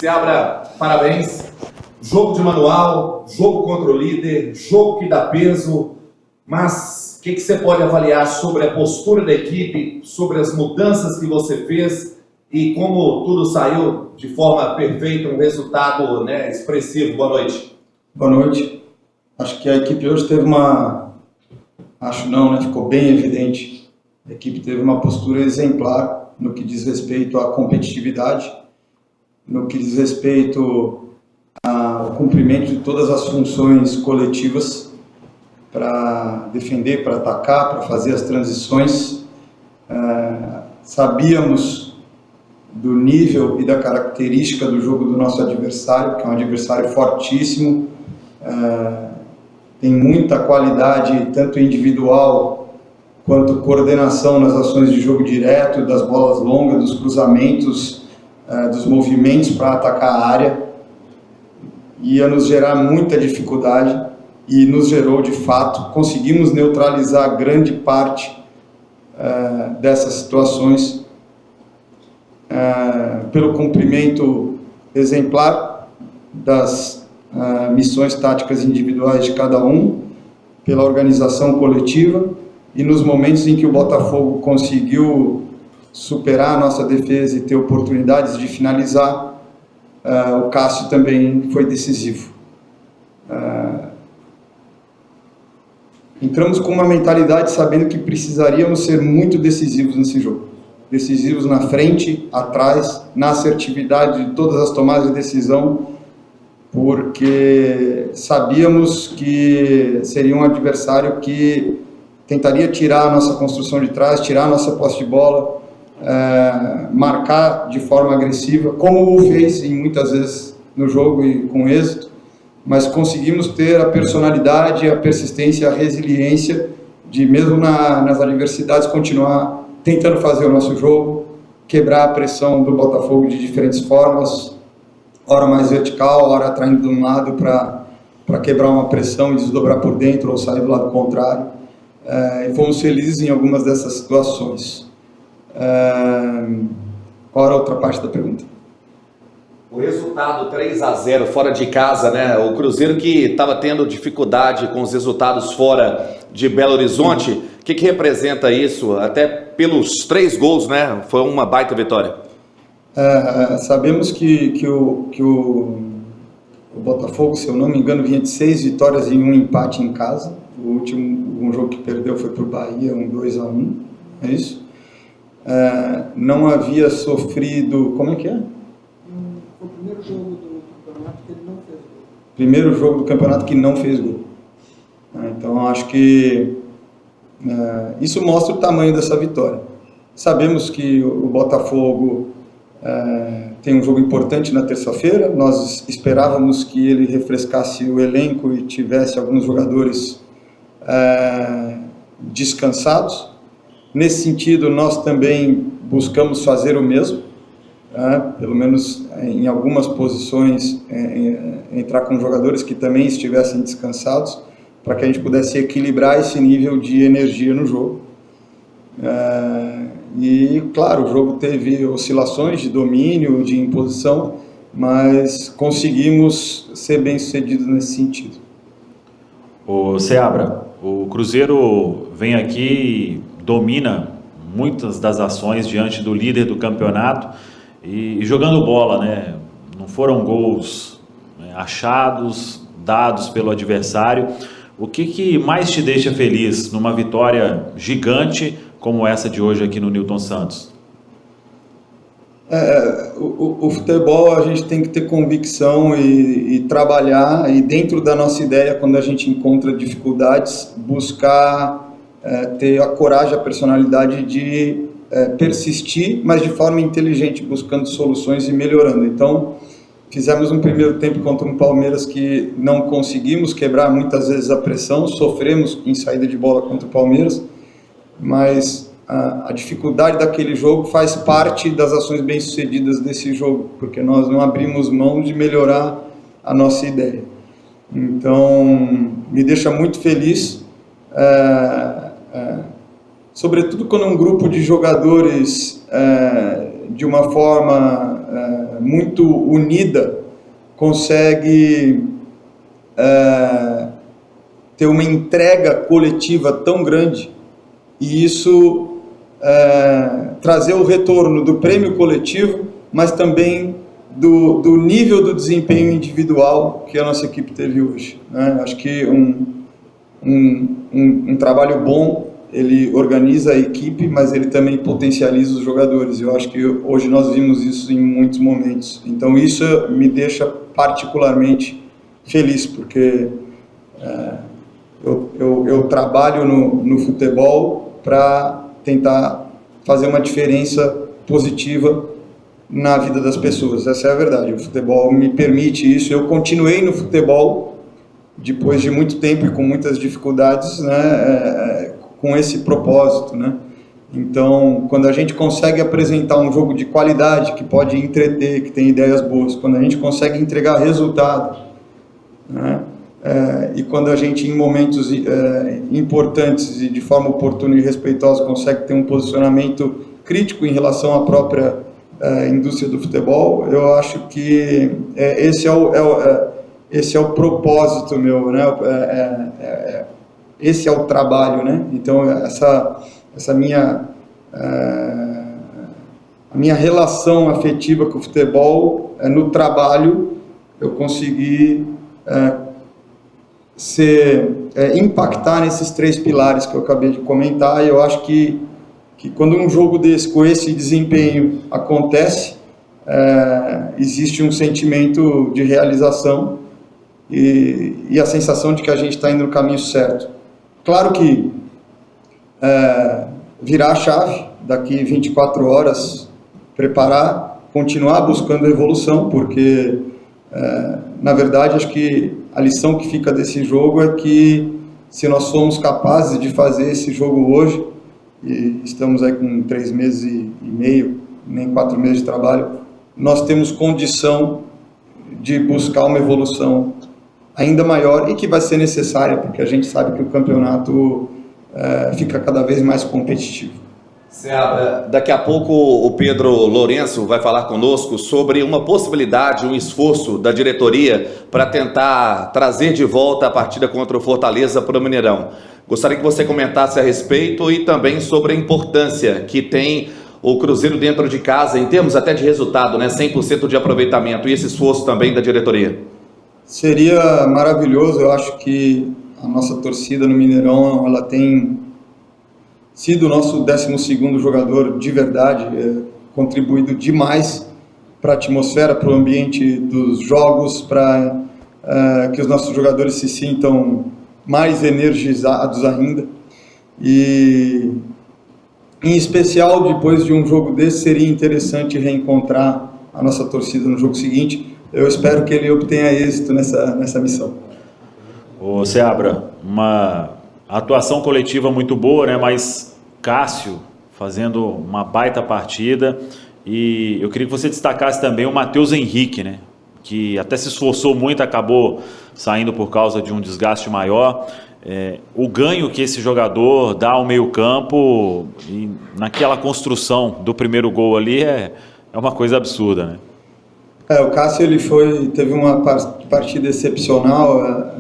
Seabra, parabéns. Jogo de manual, jogo contra o líder, jogo que dá peso, mas o que você pode avaliar sobre a postura da equipe, sobre as mudanças que você fez e como tudo saiu de forma perfeita, um resultado expressivo? Boa noite. Boa noite. Acho que a equipe hoje teve ficou bem evidente. A equipe teve uma postura exemplar no que diz respeito à competitividade, no que diz respeito ao cumprimento de todas as funções coletivas para defender, para atacar, para fazer as transições. Sabíamos do nível e da característica do jogo do nosso adversário, que é um adversário fortíssimo, tem muita qualidade, tanto individual quanto coordenação nas ações de jogo direto, das bolas longas, dos cruzamentos, dos movimentos para atacar a área. Ia nos gerar muita dificuldade e nos gerou de fato. Conseguimos neutralizar grande parte dessas situações pelo cumprimento exemplar das missões táticas individuais de cada um, pela organização coletiva, e nos momentos em que o Botafogo conseguiu superar a nossa defesa e ter oportunidades de finalizar, o Cássio também foi decisivo. Entramos com uma mentalidade sabendo que precisaríamos ser muito decisivos nesse jogo. Decisivos na frente, atrás, na assertividade de todas as tomadas de decisão, porque sabíamos que seria um adversário que tentaria tirar a nossa construção de trás, tirar a nossa posse de bola, marcar de forma agressiva, como o fez em muitas vezes no jogo e com êxito, mas conseguimos ter a personalidade, a persistência, a resiliência de, mesmo nas adversidades, continuar tentando fazer o nosso jogo, quebrar a pressão do Botafogo de diferentes formas, hora mais vertical, hora atraindo de um lado para quebrar uma pressão e desdobrar por dentro ou sair do lado contrário. E fomos felizes em algumas dessas situações. Qual era a outra parte da pergunta? O resultado 3-0 fora de casa, né? O Cruzeiro que estava tendo dificuldade com os resultados fora de Belo Horizonte. O que representa isso? Até pelos 3 gols, né? Foi uma baita vitória. Sabemos que o Botafogo, se eu não me engano, vinha de 6 vitórias e 1 empate em casa. O último jogo que perdeu foi para o Bahia, 2-1, é isso? Não havia sofrido... Como é que é? Foi o primeiro jogo do campeonato que ele não fez gol. Primeiro jogo do campeonato que não fez gol. Então, acho que isso mostra o tamanho dessa vitória. Sabemos que o Botafogo tem um jogo importante na terça-feira. Nós esperávamos que ele refrescasse o elenco e tivesse alguns jogadores descansados. Nesse sentido, nós também buscamos fazer o mesmo, pelo menos em algumas posições, entrar com jogadores que também estivessem descansados, para que a gente pudesse equilibrar esse nível de energia no jogo. E, claro, o jogo teve oscilações de domínio, de imposição, mas conseguimos ser bem-sucedidos nesse sentido. O Seabra, o Cruzeiro vem aqui e domina muitas das ações diante do líder do campeonato e jogando bola, né? Não foram gols achados, dados pelo adversário. O que mais te deixa feliz numa vitória gigante como essa de hoje aqui no Newton Santos? O futebol, a gente tem que ter convicção e trabalhar, e dentro da nossa ideia, quando a gente encontra dificuldades, buscar ter a coragem, a personalidade de persistir, mas de forma inteligente, buscando soluções e melhorando. Então, fizemos um primeiro tempo contra um Palmeiras que não conseguimos quebrar muitas vezes a pressão, sofremos em saída de bola contra o Palmeiras, mas a dificuldade daquele jogo faz parte das ações bem-sucedidas desse jogo, porque nós não abrimos mão de melhorar a nossa ideia. Então, me deixa muito feliz, sobretudo quando um grupo de jogadores, de uma forma muito unida consegue ter uma entrega coletiva tão grande, e isso trazer o retorno do prêmio coletivo, mas também do nível do desempenho individual que a nossa equipe teve hoje, né? Acho que um trabalho bom, ele organiza a equipe, mas ele também potencializa os jogadores. Eu acho que hoje nós vimos isso em muitos momentos. Então isso me deixa particularmente feliz, porque eu trabalho no futebol para tentar fazer uma diferença positiva na vida das pessoas. Essa é a verdade. O futebol me permite isso. Eu continuei no futebol depois de muito tempo e com muitas dificuldades, né, com esse propósito, né? Então, quando a gente consegue apresentar um jogo de qualidade, que pode entreter, que tem ideias boas, quando a gente consegue entregar resultado, né, e quando a gente, em momentos importantes e de forma oportuna e respeitosa, consegue ter um posicionamento crítico em relação à própria indústria do futebol, eu acho que esse é o propósito meu, né? Esse é o trabalho, né? Então essa minha a minha relação afetiva com o futebol, no trabalho eu consegui impactar nesses 3 pilares que eu acabei de comentar. E eu acho que quando um jogo desse, com esse desempenho acontece, existe um sentimento de realização e a sensação de que a gente está indo no caminho certo. Claro que virar a chave, daqui 24 horas, preparar, continuar buscando a evolução, porque, na verdade, acho que a lição que fica desse jogo é que, se nós somos capazes de fazer esse jogo hoje, e estamos aí com 3 meses e meio, nem 4 meses de trabalho, nós temos condição de buscar uma evolução ainda maior, e que vai ser necessária, porque a gente sabe que o campeonato fica cada vez mais competitivo. Daqui a pouco o Pedro Lourenço vai falar conosco sobre uma possibilidade, um esforço da diretoria para tentar trazer de volta a partida contra o Fortaleza para o Mineirão. Gostaria que você comentasse a respeito e também sobre a importância que tem o Cruzeiro dentro de casa, em termos até de resultado, né? 100% de aproveitamento, e esse esforço também da diretoria. Seria maravilhoso. Eu acho que a nossa torcida no Mineirão, ela tem sido o nosso 12º jogador de verdade, contribuído demais para a atmosfera, para o ambiente dos jogos, para que os nossos jogadores se sintam mais energizados ainda. E, em especial, depois de um jogo desse, seria interessante reencontrar a nossa torcida no jogo seguinte. Eu espero que ele obtenha êxito nessa missão. Ô Seabra, uma atuação coletiva muito boa, né? Mas Cássio fazendo uma baita partida, e eu queria que você destacasse também o Matheus Henrique, né? Que até se esforçou muito, acabou saindo por causa de um desgaste maior. O ganho que esse jogador dá ao meio-campo, e naquela construção do primeiro gol ali, é uma coisa absurda, né? O Cássio teve uma partida excepcional,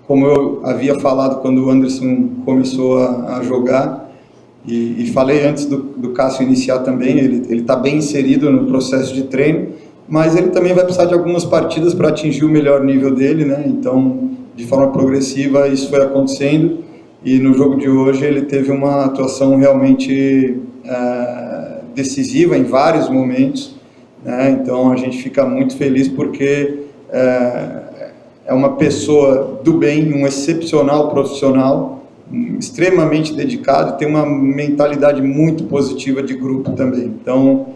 como eu havia falado quando o Anderson começou a jogar, e falei antes do Cássio iniciar também. Ele está bem inserido no processo de treino, mas ele também vai precisar de algumas partidas para atingir o melhor nível dele, né? Então, de forma progressiva, isso foi acontecendo, e no jogo de hoje ele teve uma atuação realmente decisiva em vários momentos, né? Então a gente fica muito feliz, porque é uma pessoa do bem, um excepcional profissional, extremamente dedicado, tem uma mentalidade muito positiva de grupo também. Então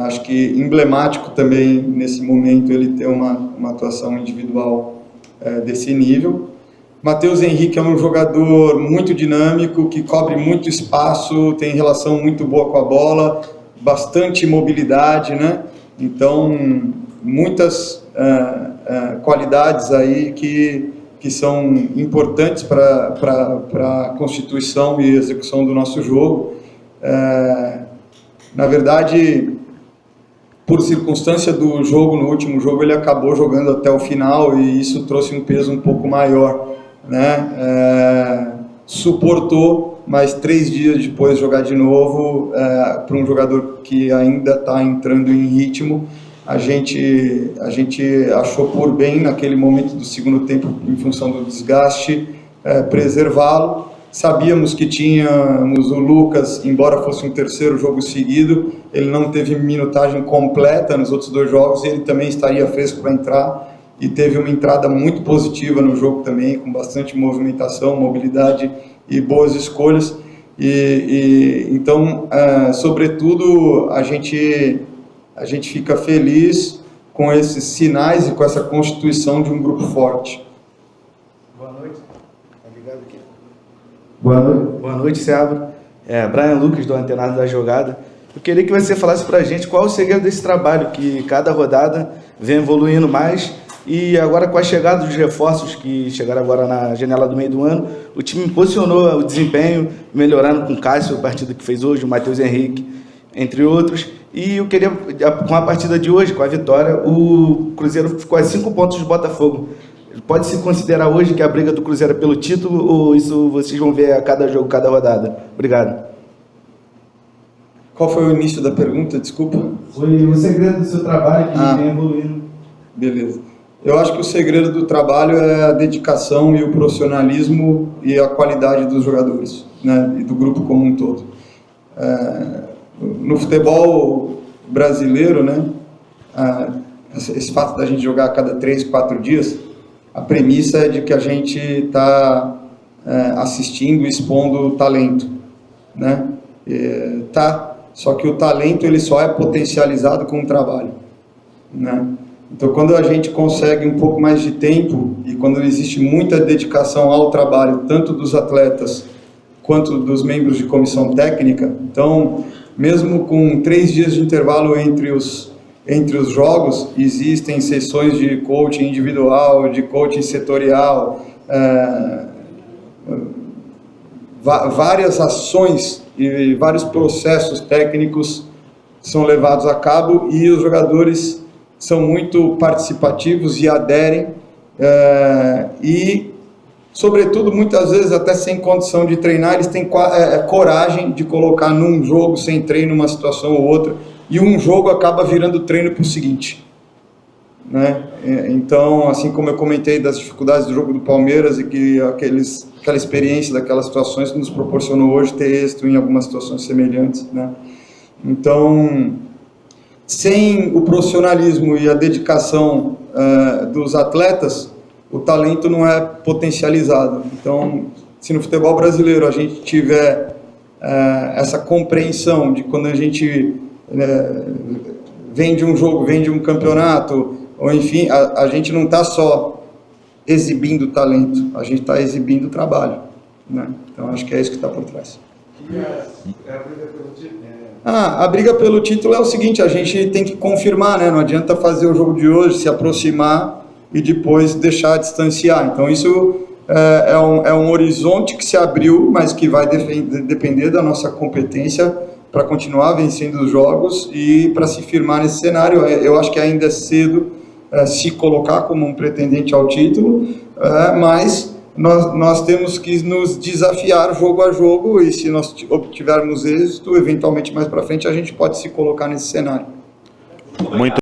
acho que emblemático também nesse momento ele ter uma atuação individual desse nível. Matheus Henrique é um jogador muito dinâmico, que cobre muito espaço, tem relação muito boa com a bola, bastante mobilidade, né? Então, muitas qualidades aí que são importantes para a constituição e execução do nosso jogo. Na verdade, por circunstância do jogo, no último jogo ele acabou jogando até o final e isso trouxe um peso um pouco maior, né? Suportou, mas 3 dias depois jogar de novo, para um jogador que ainda está entrando em ritmo, a gente achou por bem naquele momento do segundo tempo, em função do desgaste, preservá-lo. Sabíamos que tínhamos o Lucas, embora fosse um terceiro jogo seguido, ele não teve minutagem completa nos outros 2 jogos, e ele também estaria fresco para entrar, e teve uma entrada muito positiva no jogo também, com bastante movimentação, mobilidade e boas escolhas. Então, sobretudo, a gente fica feliz com esses sinais e com essa constituição de um grupo forte. Boa noite. Tá ligado aqui? Boa noite, Seabra. Brian Lucas, do Antenado da Jogada. Eu queria que você falasse pra gente qual o segredo desse trabalho, que cada rodada vem evoluindo mais, e agora com a chegada dos reforços que chegaram agora na janela do meio do ano, o time posicionou o desempenho, melhorando com o Cássio, a partida que fez hoje, o Matheus Henrique, entre outros. E eu queria, com a partida de hoje, com a vitória, o Cruzeiro ficou a 5 pontos do Botafogo. Pode-se considerar hoje que a briga do Cruzeiro é pelo título, ou isso vocês vão ver a cada jogo, cada rodada? Obrigado. Qual foi o início da pergunta? Desculpa. Foi o segredo do seu trabalho que vem evoluindo. Beleza. Eu acho que o segredo do trabalho é a dedicação e o profissionalismo e a qualidade dos jogadores, né, e do grupo como um todo. No futebol brasileiro, né, esse fato da gente jogar a cada 3, 4 dias, a premissa é de que a gente está assistindo e expondo o talento, né? Só que o talento ele só é potencializado com o trabalho, né? Então, quando a gente consegue um pouco mais de tempo e quando existe muita dedicação ao trabalho, tanto dos atletas quanto dos membros de comissão técnica, então, mesmo com 3 dias de intervalo entre os jogos, existem sessões de coaching individual, de coaching setorial, várias ações e vários processos técnicos são levados a cabo e os jogadores são muito participativos e aderem, e, sobretudo, muitas vezes, até sem condição de treinar, eles têm coragem de colocar num jogo sem treino uma situação ou outra, e um jogo acaba virando treino para o seguinte, né? Então, assim como eu comentei das dificuldades do jogo do Palmeiras e que aquela experiência daquelas situações nos proporcionou hoje ter êxito em algumas situações semelhantes, né? Então, sem o profissionalismo e a dedicação dos atletas, o talento não é potencializado. Então, se no futebol brasileiro a gente tiver essa compreensão de quando a gente vem de um jogo, vem de um campeonato, ou enfim, a gente não está só exibindo talento, a gente está exibindo trabalho, né? Então, acho que é isso que está por trás. A briga pelo título é o seguinte, a gente tem que confirmar, né? Não adianta fazer o jogo de hoje, se aproximar e depois deixar distanciar. Então isso é um horizonte que se abriu, mas que vai depender da nossa competência para continuar vencendo os jogos e para se firmar nesse cenário. Eu acho que ainda é cedo se colocar como um pretendente ao título, mas nós temos que nos desafiar jogo a jogo, e se nós obtivermos êxito, eventualmente mais para frente a gente pode se colocar nesse cenário. Muito